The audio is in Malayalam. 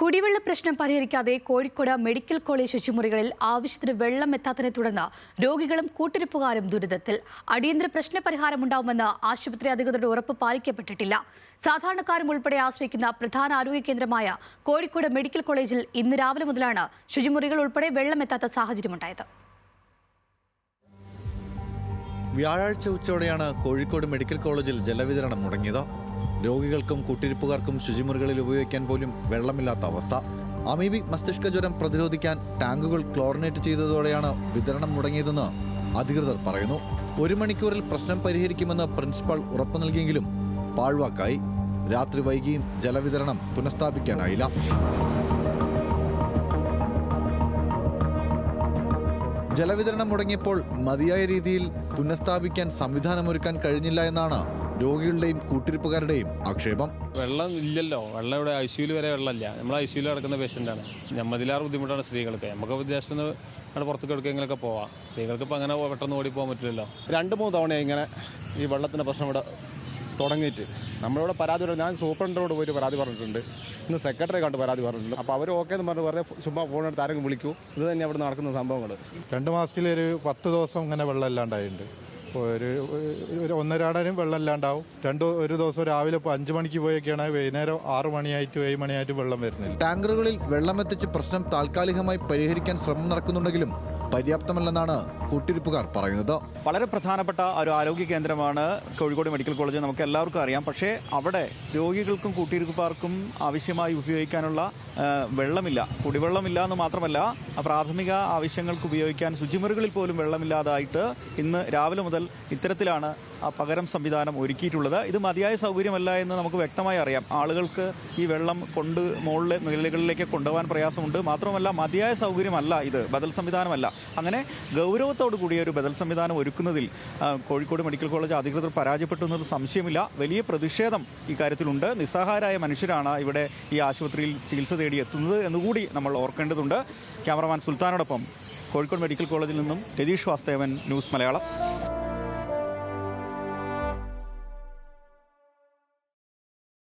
കുടിവെള്ള പ്രശ്നം പരിഹരിക്കാതെ കോഴിക്കോട് മെഡിക്കൽ കോളേജ് ശുചിമുറികളിൽ ആവശ്യത്തിന് വെള്ളം എത്താത്തതിനെ തുടർന്ന് രോഗികളും കൂട്ടിരിപ്പുകാരും ദുരിതത്തിൽ. അടിയന്തര പ്രശ്ന പരിഹാരമുണ്ടാവുമെന്ന് ആശുപത്രി അധികൃതരുടെ ഉറപ്പ് പാലിക്കപ്പെട്ടിട്ടില്ല. സാധാരണക്കാരും ഉൾപ്പെടെ ആശ്രയിക്കുന്ന പ്രധാന ആരോഗ്യ കേന്ദ്രമായ കോഴിക്കോട് മെഡിക്കൽ കോളേജിൽ ഇന്ന് രാവിലെ മുതലാണ് ശുചിമുറികൾ ഉൾപ്പെടെ വെള്ളം എത്താത്ത സാഹചര്യമുണ്ടായത്. വ്യാഴാഴ്ച ഉച്ചയോടെയാണ് കോഴിക്കോട് മെഡിക്കൽ കോളേജിൽ ജലവിതരണം മുടങ്ങിയത്. രോഗികൾക്കും കൂട്ടിരിപ്പുകാർക്കും ശുചിമുറികളിൽ ഉപയോഗിക്കാൻ പോലും വെള്ളമില്ലാത്ത അവസ്ഥ. അമീബിക് മസ്തിഷ്ക ജ്വരം പ്രതിരോധിക്കാൻ ടാങ്കുകൾ ക്ലോറിനേറ്റ് ചെയ്തതോടെയാണ് വിതരണം മുടങ്ങിയതെന്ന് അധികൃതർ പറയുന്നു. 1 മണിക്കൂറിൽ പ്രശ്നം പരിഹരിക്കുമെന്ന് പ്രിൻസിപ്പൽ ഉറപ്പു നൽകിയെങ്കിലും പാഴ്വാക്കായി. രാത്രി വൈകിയും ജലവിതരണം പുനഃസ്ഥാപിക്കാനായില്ല. ജലവിതരണം മുടങ്ങിയപ്പോൾ മതിയായ രീതിയിൽ പുനഃസ്ഥാപിക്കാൻ സംവിധാനമൊരുക്കാൻ കഴിഞ്ഞില്ല എന്നാണ് രോഗികളുടെയും കൂട്ടിരിപ്പുകാരുടെയും ആക്ഷേപം. വെള്ളം ഇല്ലല്ലോ, വെള്ളം ഇവിടെ ICUവിൽ വരെ വെള്ളമില്ല. നമ്മൾ ICUവിൽ കിടക്കുന്ന പേഷ്യൻ്റാണ്. നമ്മതിലാറ് ബുദ്ധിമുട്ടാണ് സ്ത്രീകൾക്ക്. നമുക്ക് ജസ്റ്റ് ഒന്ന് പുറത്തേക്ക് എടുക്കെങ്കിലൊക്കെ പോവാം. സ്ത്രീകൾക്ക് ഇപ്പം അങ്ങനെ പെട്ടെന്ന് ഓടിപ്പോകാൻ പറ്റില്ലല്ലോ. 2-3 തവണ ഇങ്ങനെ ഈ വെള്ളത്തിൻ്റെ പ്രശ്നം ഇവിടെ തുടങ്ങിയിട്ട് നമ്മളിവിടെ പരാതി പറഞ്ഞു. ഞാൻ സൂപ്രണ്ടിനോട് പോയിട്ട് പരാതി പറഞ്ഞിട്ടുണ്ട്. ഇന്ന് സെക്രട്ടറി കണ്ട് പരാതി പറഞ്ഞിട്ടുണ്ട്. അപ്പോൾ അവർ ഓക്കെ എന്ന് പറഞ്ഞ് വെറുതെ ചുമ്മാ ഫോണെടുത്ത് ആരെങ്കിലും വിളിക്കൂ. ഇത് തന്നെ അവിടെ നടക്കുന്ന സംഭവങ്ങൾ. 2 മാസത്തിലൊരു 10 ദിവസം ഇങ്ങനെ വെള്ളം ഇല്ലാണ്ടായിട്ടുണ്ട്. ഒരു 1.5 വെള്ളം ഇല്ലാണ്ടാവും. ഒരു ദിവസം രാവിലെ 5 മണിക്ക് പോയൊക്കെയാണ് വൈകുന്നേരം 6 മണിയായിട്ട് 7 മണിയായിട്ട് വെള്ളം വരുന്നില്ല. ടാങ്കറുകളിൽ വെള്ളമെത്തിച്ച് പ്രശ്നം താൽക്കാലികമായി പരിഹരിക്കാൻ ശ്രമം നടക്കുന്നുണ്ടെങ്കിലും പര്യാപ്തമല്ലെന്നാണ് കൂട്ടിരിപ്പുകാർ പറയുന്നത്. വളരെ പ്രധാനപ്പെട്ട ഒരു ആരോഗ്യ കേന്ദ്രമാണ് കോഴിക്കോട് മെഡിക്കൽ കോളേജ്, നമുക്ക് എല്ലാവർക്കും അറിയാം. പക്ഷേ അവിടെ രോഗികൾക്കും കൂട്ടിരിപ്പുകാർക്കും ആവശ്യമായി ഉപയോഗിക്കാനുള്ള വെള്ളമില്ല. കുടിവെള്ളമില്ല എന്ന് മാത്രമല്ല, പ്രാഥമിക ആവശ്യങ്ങൾക്ക് ഉപയോഗിക്കാൻ ശുചിമുറികളിൽ പോലും വെള്ളമില്ലാതായിട്ട് ഇന്ന് രാവിലെ മുതൽ ഇത്തരത്തിലാണ് പകരം സംവിധാനം ഒരുക്കിയിട്ടുള്ളത്. ഇത് മതിയായ സൗകര്യമല്ല എന്ന് നമുക്ക് വ്യക്തമായി അറിയാം. ആളുകൾക്ക് ഈ വെള്ളം മുകളിലെ നിലകളിലേക്ക് കൊണ്ടുപോകാൻ പ്രയാസമുണ്ട്. മാത്രമല്ല മതിയായ സൗകര്യമല്ല ഇത്, ബദൽ സംവിധാനമല്ല. അങ്ങനെ ഗൗരവത്തോടു കൂടിയ ഒരു ബദൽ സംവിധാനം ഒരുക്കുന്നതിൽ കോഴിക്കോട് മെഡിക്കൽ കോളേജ് അധികൃതർ പരാജയപ്പെട്ടു എന്നത് സംശയമില്ല. വലിയ പ്രതിഷേധം ഇക്കാര്യത്തിലുണ്ട്. നിസ്സഹായരായ മനുഷ്യരാണ് ഇവിടെ ഈ ആശുപത്രിയിൽ ചികിത്സ തേടി എത്തുന്നത് എന്നുകൂടി നമ്മൾ ഓർക്കേണ്ടതുണ്ട്. ക്യാമറമാൻ സുൽത്താനോടൊപ്പം കോഴിക്കോട് മെഡിക്കൽ കോളേജിൽ നിന്നും രതീഷ് വാസ്തവൻ, ന്യൂസ് മലയാളം.